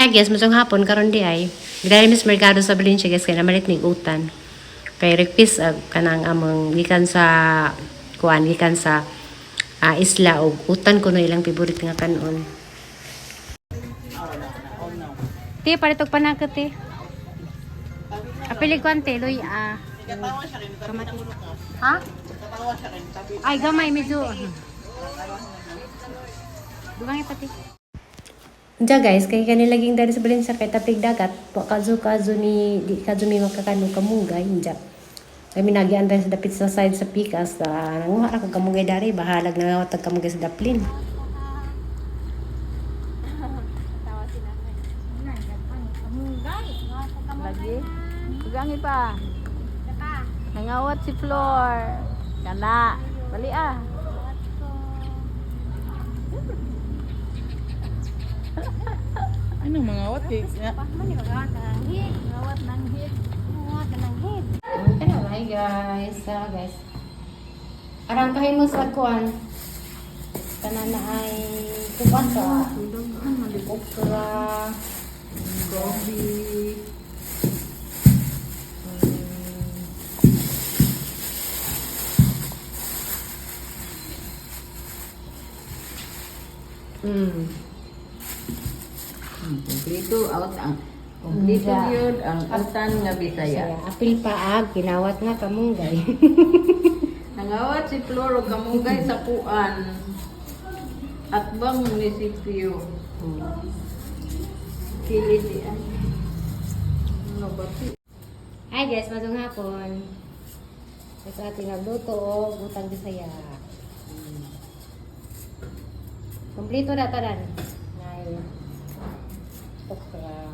guys, masong hapon karon di ay. Dahil mis merkado sa Valencia guys kaya namalit ning utan. Kay request kanang among gikan sa gikan sa isla og utan kuno ilang favorite nga kanon. Ti palitok panakot ti. Apili ko ante loy kamati. Ha? Ay gamay medyo. Dugang pati. Diya guys, kay kanilaging dari sa Valencia kay tapig dagat, kazo ni di kazo mi makakano kamunggay diya. Kay minagian dahil sa dapit sa side sa Pikas, nanguha ra ko kamunggay dari, bahalag na tag kamunggay sa daplin. Lagi. Tugangi pa. Nangawat si Flor. Kana. Bali Anong mga awat cakes nga? Ngawat nang hit. Hi guys, guys. Arang kahay mo sa kuan. Tanan na ay kuan sa okra, Gobi. Kompleto out ang kompleto yun ang utan nga Bisaya. apil paag, kinawat nga kamunggay. Nangawat si Flor og kamunggay sa Puan. Atbang munisipyo. Kilid di ay. Ano ba ti? Hi guys, madung hapon. Sa ating nagluto o butang Bisaya. Kompleto na tanan. Nay okra.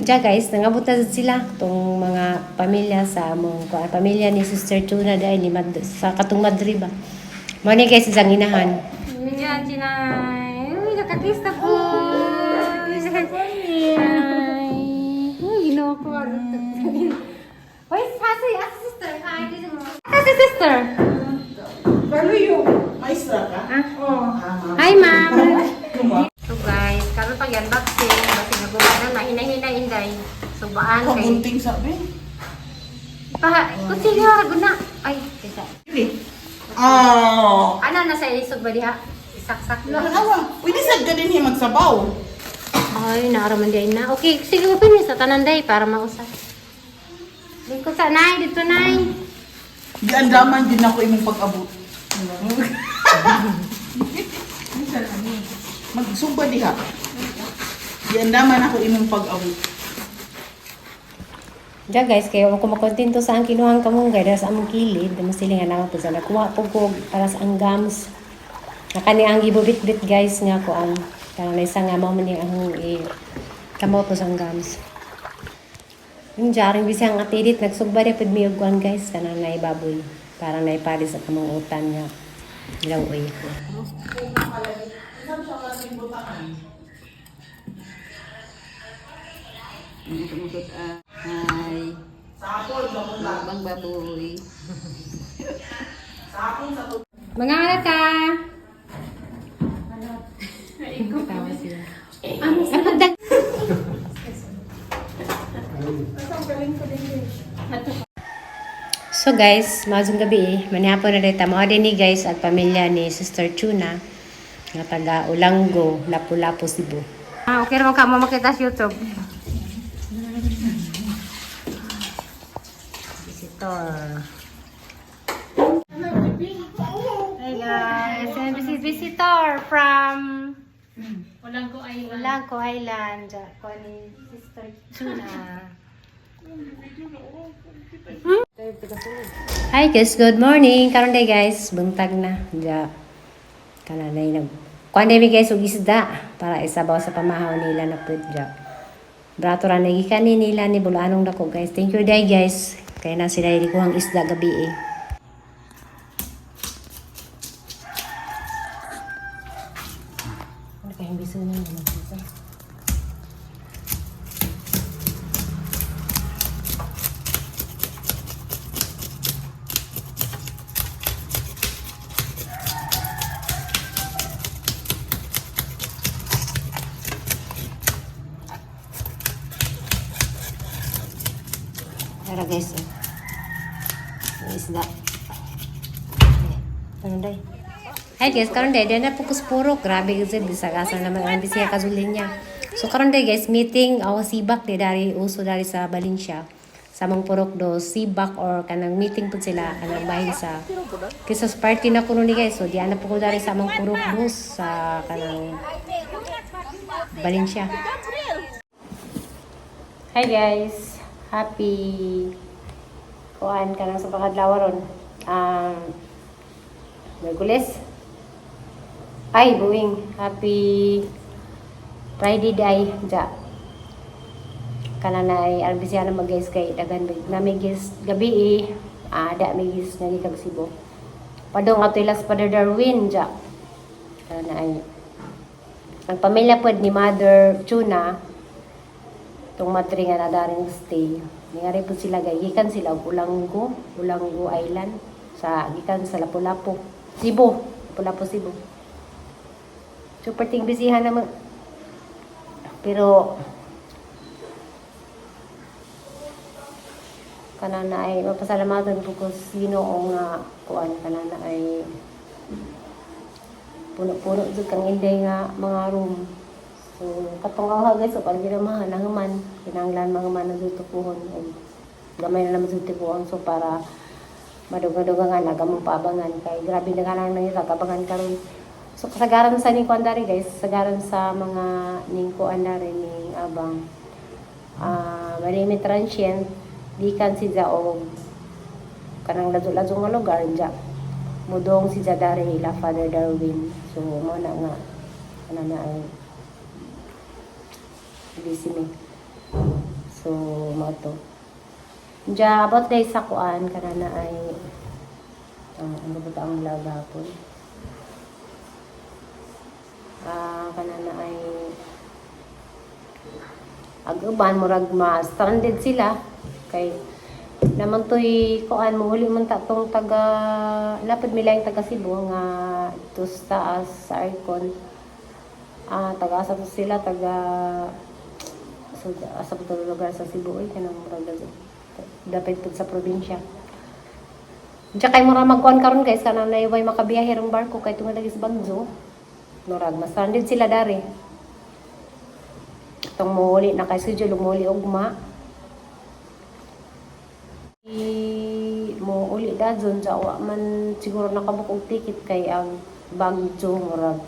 Diya guys, nangabot na sila itong mga pamilya sa among pamilya ni Sister Tuna dahil sa katong Madrid ba. Mani guys, isang inahan. Diyan, Chinay. Uy, nakakista po. Uy, ginawa ko. Uy, hasi sister. Hi, hasi sister. Pero yung maestra ka? Hi, ma'am. So guys, karon pag unboxing, basi nagubada na hinahinay inday. So baan kay. Kabunting sabi. Kutsili ra guna. Ay, isa. Ano na sa isog ba diha? Isaksak na. Nakanawa. Pwede sad ka din magsabaw. Ay, naaraman din na. Okay, sige ko pini sa tananday para mausap. Dito sa nay, dito nay. Di andaman din ako imong pag-abot. Magsumba diha. Di andaman ako imong pag-abot. Diyan guys, kayo kung makontento sa ang kinuhang kamunggay dahil sa among kilid, dahil masilingan naman po sa nakuha po ko para sa ang gums. Nakani ang gibubit-bit guys nga ko ang kanang isa nga mo man ang kamo po sa ang gums. Yung jaring bisang atidit nagsugba rin pud miyog kuan guys kanang naibaboy para naipali sa kamong utan nga ilang uy. Hi. Bang baboy. Mga ka! Tawa sila. Ano sa pagdag? So guys, mazong gabi manihapon na dito. Mga din ni guys at pamilya ni Sister Tuna nga taga Ulango, Lapu-Lapu, Cebu. Okay naman ka mo makita sa YouTube. Visitor. Hey guys, and this is visitor from Ulango Island. Ko ni Sister Tuna. Hi guys, good morning. Karon day guys, buntag na. Ja. Kananay nag. Kuan day guys og isda para isabaw sa pamahaw nila na pud ja. Brato ra nagikan nila ni bulanong dako guys. Thank you day guys. Kaya na sila ilikuhang isda gabi eh. Ano kayong biso na naman dito? ra guys. May isda. Ano day? Hi guys, karon day na fokus puro. Grabe kasi bisag-asa naman ang bisiya kazulin niya. So karon day guys, meeting awa sibak di dari uso dari sa Valencia. Sa mong purok do sibak or kanang meeting pud sila kanang bahin sa Christmas party na kuno ni guys. So di ana po ko dari sa mong purok dos sa kanang Valencia. Hi guys, happy kuan kanang sa pagkadlaw ron. Merkules. Ay, buwing. Happy Friday day. Ja. Kana na ay arbisya na mag-guys kay dagan na may gis gabi ada may gis nga kag Cebu. Padong ato ilas Father Darwin ja. Kana na ay ang pamilya pod ni Mother Tuna tong matri nga nadaring stay. Ningari po sila gikan sila og Ulanggo Island sa gikan sa Lapu-Lapu, Cebu, Lapu-Lapu, Cebu. Super ting bisihan naman. Pero kanana ay mapasalamatan po ko Ginoo nga kuan kanana ay puno-puno jud kang inday nga mga room. So, katong guys, so, pag ginamahan, nangaman, kinanglan mga man nagtutupuhon. Gamay na naman tutupuhon, so para maduga-duga nga, nagamong paabangan. Kay grabe na nga lang nang kabangan karon. So, kasagaran sa ning kuandari guys, kasagaran sa mga ning kuandari ning abang. Marimi transient, di kan si Jaog, kanang lazo-lazo nga lugar, dya. Mudong si Jadari ila Father Darwin. So, mo na nga, ano na ay busy me. So, mga to. Diya, about day sa kuan, kanana ay ano ba ang lagapon? Kanana ay aguban, murag ma-stranded sila. Kay, naman to'y kuan, mahuli man tatong taga, lapad mila yung taga Cebu, nga ito sa Arcon. Taga-asa to sila, so, asa po lugar sa Cebu ay kanang murag dapat po sa probinsya. Diya kay mura magkuhan karon guys kanang naiway makabiyahe rong barko kay tungod lagi sa Bagyo. Murag ma-stranded sila dari. Itong muuli na kay schedule muuli ugma. Mo uli dazon sa wa man siguro nakabuk og ticket kay ang Bagyo murag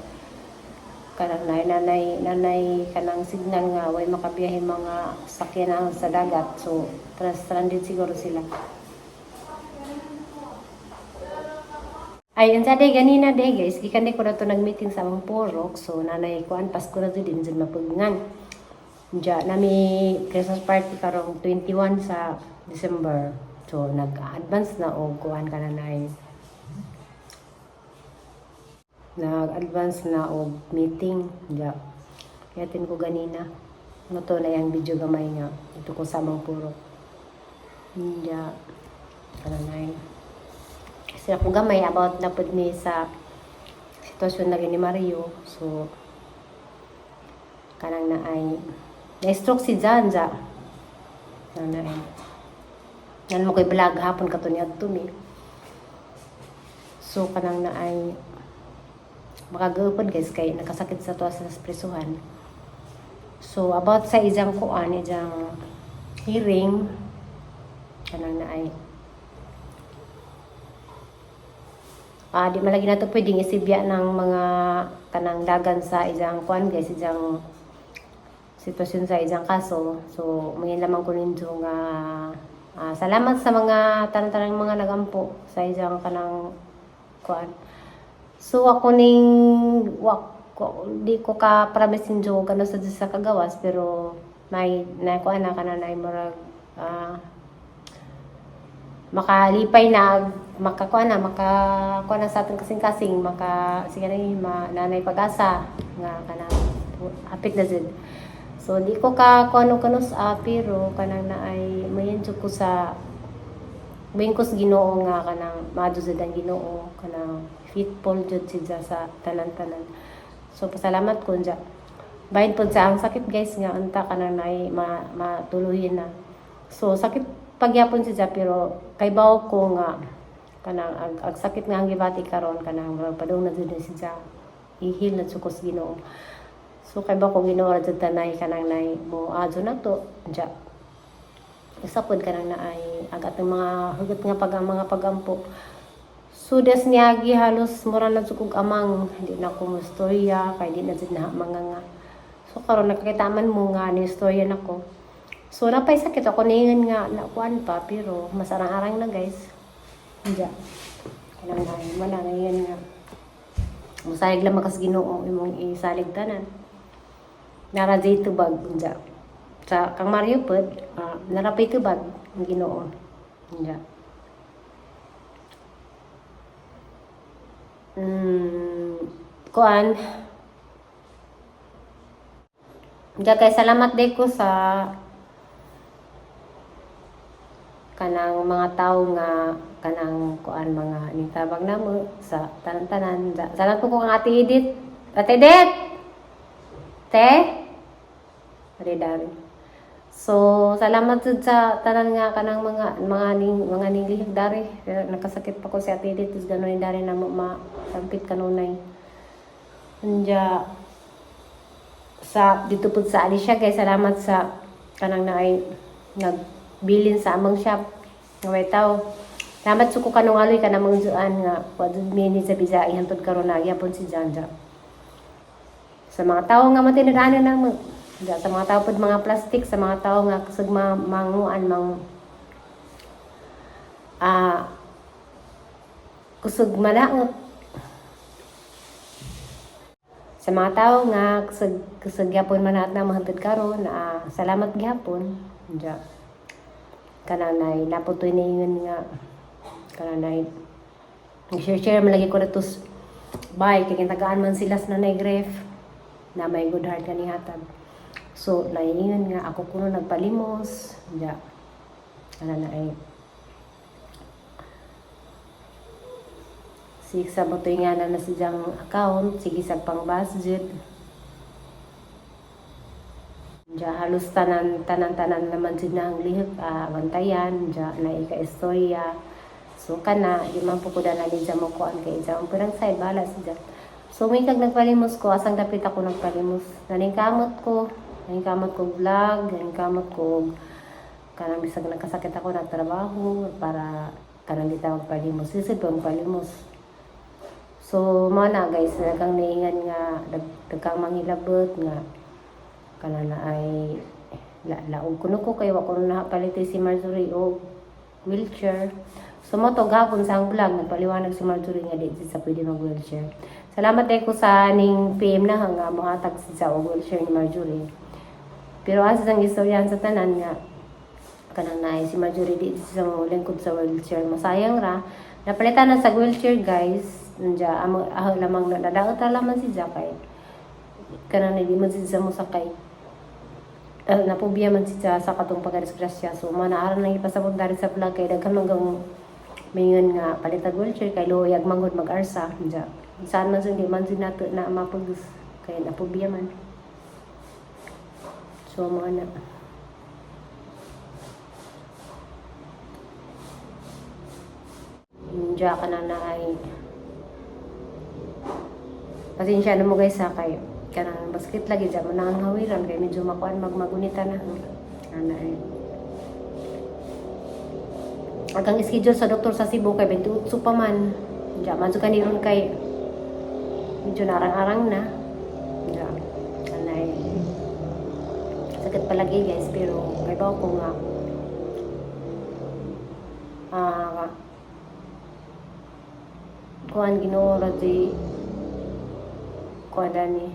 kanang nanay kanang signal nga way makabiyahe mga sakyanan sa dagat, so stranded siguro sila. Ay ang day ganina day guys, gikan ko na to nag-meeting sa among purok, so nanay kuan Pasko na to din dyan mapugnan. Diya nami Christmas party karong 21 sa December, so nag-advance na og kuan kananay. Nag-advance na og meeting. Diya. Yatin ko ganina. Ano to na yung video gamay nga. Ito ko sa amang puro. Diya. Kananay. Kasi ako gamay about na pod ni sa sitwasyon na ni Mario. So, kanang na ay na-stroke si Jan. Diya. Kanang yan mo ko'y vlog hapon ka to niya to me. So, kanang na ay makagupod guys kay nakasakit sa tuwa sa presuhan. So about sa ijang kuan, ijang hearing kanang na ay di malagi na to pwedeng isibya ng mga kanang dagan sa ijang kuan guys, ijang sitwasyon sa ijang kaso. So may lamang ko ninyo nga salamat sa mga tanang mga nagampo sa ijang kanang kuan. So ako ning di ko ka promise ninyo gano sa kagawas, pero may nakuha na kananay murag makalipay na makakuha na sa ating kasing-kasing sige na nanay pag-asa nga kanang apit na zid. So di ko ka kuno-kunos pero kanang na ay mayen ko sa bingkos Ginoo nga kanang madusad ang Ginoo kanang fitful jud siya sa tanan-tanan. So pasalamat ko dya. Bahin po sa ang sakit guys nga unta kanang nay matuluhin na. So sakit pagyapon siya pero kay bawo ko nga kanang ag sakit nga ang gibati karon kanang padung na jud siya ihil na sukos Ginoo. So kay bawo ko Ginoo ra jud tanay kanang nay mo adto na to ja usapod kanang naay agat ng mga hugot nga mga pagampo. So des niyagi halos mura na jud kog amang di na ko mustorya kay di na jud na mga nga. So karon nakakita man mo nga ni istorya nako. So napay sakit ako ningan nga nakuan pa pero masarang-arang na guys. Diya. Kanang naay man na yan nga. Musayag lang makas Ginoo imong isalig tanan. Nara dito bag diya. Sa kang Mario pod, narapay tubag ang Ginoo. Diya. Kuan. Diya kay salamat day ko sa kanang mga tao nga kanang kuan mga nitabag namo sa tanan-tanan. Salamat po kung Ate Edith. Ate Edith! Te? Ate Dari. So, salamat jud sa tanan nga kanang mga nilihig dari. Nakasakit pa ko si Ate Edith is gano'n dari na masampit kanunay. Anja sa dito po sa Alicia guys, salamat sa kanang naay bilin sa amang shop nga may tao. Salamat suko kanong aloy ka namang juan nga wadud mini sa Bisaya hantod karon na gyapon si Janja. Sa mga tao nga matinudaan nang sa mga tao pod mga plastic, sa mga tao nga kusog manguan kusog malaot. Sa mga tao nga kusog gyapon manat na mahantod karon salamat gyapon. Janja. Kananay naputoy na yun nga kananay share malagi ko na tos bye kaya tagaan man sila sa nanay gref na may good heart kani hatag. So naingon nga ako kuno nagpalimos ja kananay sig sa butoy nga na si jang account sige sa pang budget. Ja halos tanan naman jud na ang lihok bantayan ja na ika-istorya. So kana di man po ko na ni mo kuan kay ja ang pirang side bala siya. So may kag nagpalimos ko asang dapit ako nagpalimos. Naningkamot ko vlog, naningkamot ko kanang bisag nagkasakit ako nagtrabaho para kanang di ta magpalimos. Sisig pang palimos. So mo na guys nagang niingan nga dagkang mangilabot nga kanana ay laog kuno ko kay wa ko na paliti si Marjorie og wheelchair. So mo to gapon sa ang vlog nagpaliwanag si Marjorie nga di sa pwede mag wheelchair. Salamat day ko sa ning PM na nga mohatag sa og wheelchair ni Marjorie. Pero asa sang istorya sa tanan nga kanang naay si Marjorie di sa mo lingkod sa wheelchair. Masayang ra napalitan na sa wheelchair guys. Nja amo lamang nadaot lamang si Jakay. Kanang di man si mo sakay. Napubiya man siya sa katong pagka-disgrasya. So, manaaran nang ipasabot dari sa vlog kay daghan hanggang mayon nga palitag wheelchair kay loyag manggod mag-arsa. Diya. Saan man hindi man sin nato na mapugos kay napubiya man. So, mga na. Diya ka na ay pasensya na mo guys ha kay kanang basket lagi dyan mo nang hawiran kaya medyo makuan magmagunita na ay agang schedule sa doktor sa Cebu kay 28 pa man dyan man so kaniron kay medyo narang-arang na dyan ay sakit palagi guys pero may bawa ko nga kuan Ginoo ra di kuan ni